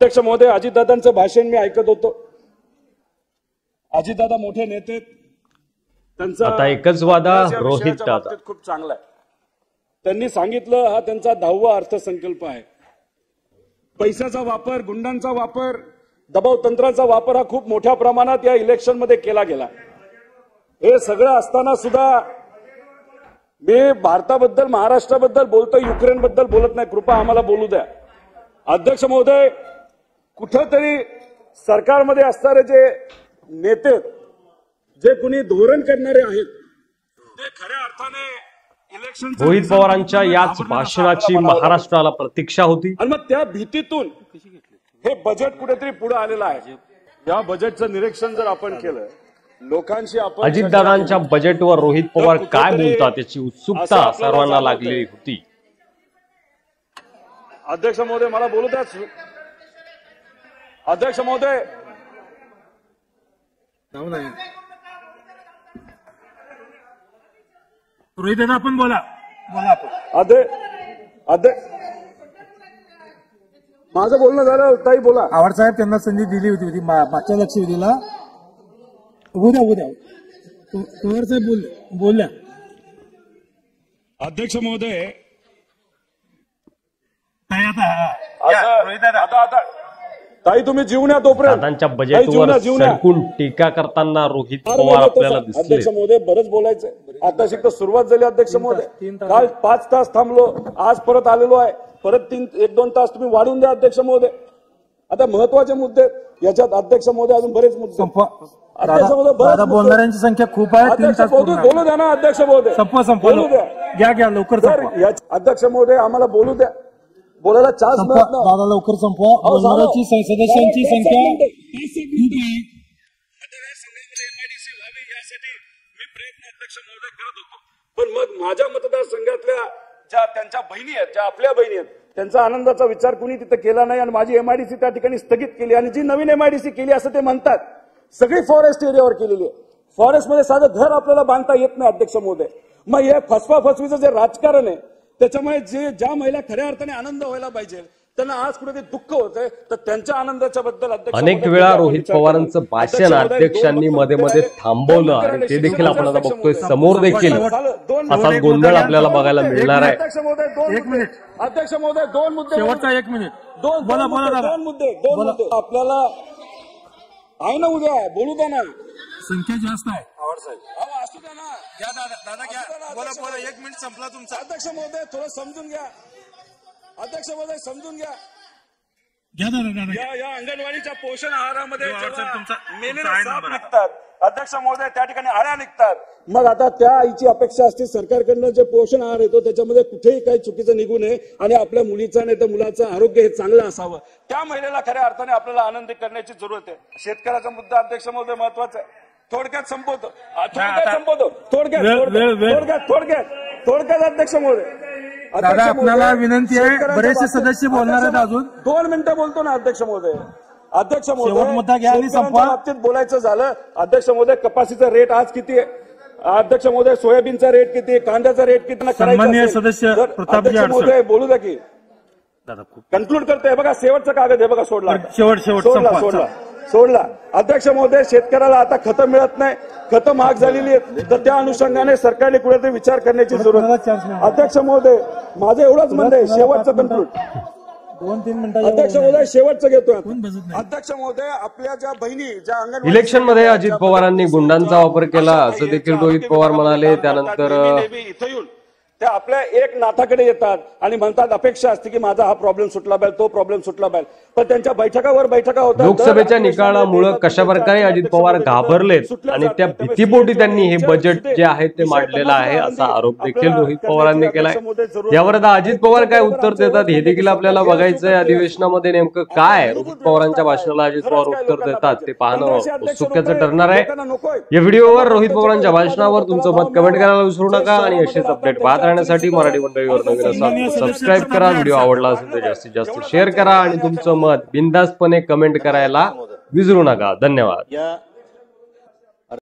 अध्यक्ष महोदय, अजितदादांचं भाषण मी ऐकत होतो. अजितदादा मोठे नेते, त्यांचा आता एकच वादा रोहित दादा खूप चांगला आहे. त्यांनी सांगितलं हा त्यांचा 10वा अर्थसंकल्प आहे. पैशाचा वापर, गुंडांचा वापर, दबाव तंत्राचा वापर हा खूप मोठ्या प्रमाणात या इलेक्शन मध्ये केला गेला. हे सगळं असताना सुद्धा मी भारताबद्दल, महाराष्ट्राबद्दल बोलतोय, युक्रेनबद्दल बोलत नाही. कृपा आम्हाला बोलू द्या. अध्यक्ष महोदय, कुठंतरी सरकारमध्ये असणारे जे नेते, जे कुणी धोरण करणारे आहेत, ते खऱ्या अर्थाने इलेक्शन, रोहित पवारांच्या याच भाषणाची महाराष्ट्राला प्रतीक्षा होती आणि मग त्या भीतीतून हे बजेट कुठेतरी पुढे आलेलं आहे. या बजेटचं निरीक्षण जर आपण केलं, लोकांशी आपण अजितदादांच्या बजेटवर रोहित पवार काय बोलतात याची उत्सुकता सर्वांना लागलेली होती. अध्यक्ष महोदय, मला बोलू द्या. अध्यक्ष महोदय, रोहित दादा आपण बोला माझं बोलणं झालं. ताई बोला. आव्हाड साहेब त्यांना संधी दिली होती मागच्या लक्षवेधीला. उद्या पवार साहेब बोलल्या. अध्यक्ष महोदय, आता ताई तुम्ही जीवन या तोपर्यंत दादांच्या बजेटवर सरकून टीका करताना रोहित पवार आपल्याला दिसले. अध्यक्ष महोदय, बरंच बोलायचंय. आता शिकतो सुरुवात झाली. अध्यक्ष महोदय, काल 5 तास थांबलो, आज परत आलेलो आहे. परत 1-2 तास तुम्ही वाढून द्या अध्यक्ष महोदय. आता महत्वाचे मुद्दे याच्यात अध्यक्ष महोदय, अजून बरेच मुद्दे. अध्यक्ष महोदय, बोलणाऱ्यांची संख्या खूप आहे. बोलू द्या ना अध्यक्ष महोदय. बोलू द्या. घ्या लवकर. अध्यक्ष महोदय, आम्हाला बोलू द्या. बोलायला चान्स मिळत नाही. दादा लवकर संपवा. बोलणाऱ्यांची सदस्यांची संख्या खूप आहे. मी प्रयत्न अध्यक्ष महोदय करत होतो, पण मग माझ्या मतदारसंघातल्या ज्या त्यांच्या बहिणी आहेत, ज्या आपल्या बहिणी आहेत, त्यांचा आनंदाचा विचार कुणी तिथे केला नाही आणि माझी एमआयडीसी त्या ठिकाणी स्थगित केली. आणि जी नवीन एमआयडीसी केली असं ते म्हणतात, सगळी फॉरेस्ट एरियावर केलेली आहे. फॉरेस्टमध्ये साधं घर आपल्याला बांधता येत नाही अध्यक्ष महोदय. मग हे फसवाफसवीचं जे राजकारण आहे, त्याच्यामुळे ज्या महिला खऱ्या अर्थाने आनंद व्हायला पाहिजे, त्यांना आज कुठे दुःख होतंय. तर त्यांच्या आनंदाच्या बद्दल अनेक वेळा रोहित पवारांचं भाषण अध्यक्षांनी मध्ये थांबवलं आणि ते देखील आपण आता बघतोय. समोर देखील असा गोंधळ आपल्याला बघायला मिळणार आहे. अध्यक्ष महोदय, 1 मिनिट. अध्यक्ष महोदय, 2 मुद्दे. शेवटचा 1 मिनिट. दोन मुद्दे आपल्याला आहे ना. उद्या बोलू द्या ना. संख्या जास्त आहे. आव्हाड साहेब, असू द्या ना. घ्या दादा घ्या. बोला. 1 मिनिट संपला तुमचा. अध्यक्ष महोदय, थोडं समजून घ्या. अध्यक्ष महोदय, समजून घ्या. या अंगणवाडीच्या पोषण आहारामध्ये मेलेले साप निघतात अध्यक्ष महोदय, त्या ठिकाणी आळ्या निघतात. मग आता त्या आईची अपेक्षा असते सरकारकडनं जे पोषण आहार येतो त्याच्यामध्ये कुठेही काही चुकीचं निघू नये आणि आपल्या मुलीचा नाही तर मुलाचं आरोग्य हे चांगलं असावं. त्या महिलेला खऱ्या अर्थाने आपल्याला आनंदी करण्याची जरूरत आहे. शेतकऱ्याचा मुद्दा अध्यक्ष महोदय महत्वाचा आहे. थोडक्यात संपवतो. थोडक्यात अध्यक्ष महोदय. दादा आपल्याला विनंती आहे, बरेचसे सदस्य बोलणार आहेत अजून. 2 मिनिटं बोलतो ना अध्यक्ष महोदय. अध्यक्ष शेवट मुद्दा घ्या आणि संपवा. बाबतीत बोलायचं झालं अध्यक्ष महोदय, कपाशीचा रेट आज किती आहे अध्यक्ष महोदय? सोयाबीनचा रेट किती आहे? कांद्याचा रेट किती? सन्माननीय सदस्य प्रतापजी महोदय बोलू द्या की. कन्क्लूड करतोय बघा. शेवटचा कागद आहे बघा. सोडला अध्यक्ष महोदय. शेतकऱ्याला आता खतं मिळत नाही, खतं महाग झालेली आहेत, तर त्या अनुषंगाने सरकारने कुठेतरी विचार करण्याची जरूरत आहे. अध्यक्ष महोदय, माझं एवढंच म्हणणं आहे. शेवटचं कन्क्लूड 2-3 मिनिटं. अध्यक्ष महोदय, शेवटचं घेतोय. अध्यक्ष महोदय, आपल्या ज्या बहिणी ज्या अंगणवाडी इलेक्शन मध्ये अजित पवारांनी गुंडांचा वापर केला असं देखील रोहित पवार म्हणाले. त्यानंतर इथं येऊन त्या आपल्या एक नाथाकडे येतात आणि म्हणतात अपेक्षा असते की माझा हा प्रॉब्लेम सुटला पाहिजे, तो प्रॉब्लेम सुटला पाहिजे. पण त्यांच्या बैठकावर बैठका होतात. लोकसभेच्या निकालामुळे कशा प्रकारे अजित पवार घाबरलेत आणि त्या भीतीपोटी त्यांनी हे बजेट जे आहे ते मांडलेलं आहे असा आरोप देखील रोहित पवारांनी केलाय. यावर आता अजित पवार काय उत्तर देतात हे देखील आपल्याला बघायचंय. अधिवेशनामध्ये नेमकं काय रोहित पवारांच्या भाषणाला अजित पवार उत्तर देतात ते पाहणं उत्सुकतेचं ठरणार आहे. या व्हिडिओवर रोहित पवारांच्या भाषणावर तुमचं मत कमेंट करायला विसरू नका आणि असेच अपडेट पाहत राहण्यासाठी मराठी मंडळीवर नवीन असाल सबस्क्राईब करा. व्हिडिओ आवडला असेल तर जास्तीत जास्त शेअर करा आणि तुमचं मत बिनधास्तपणे कमेंट करायला विसरू नका. धन्यवाद.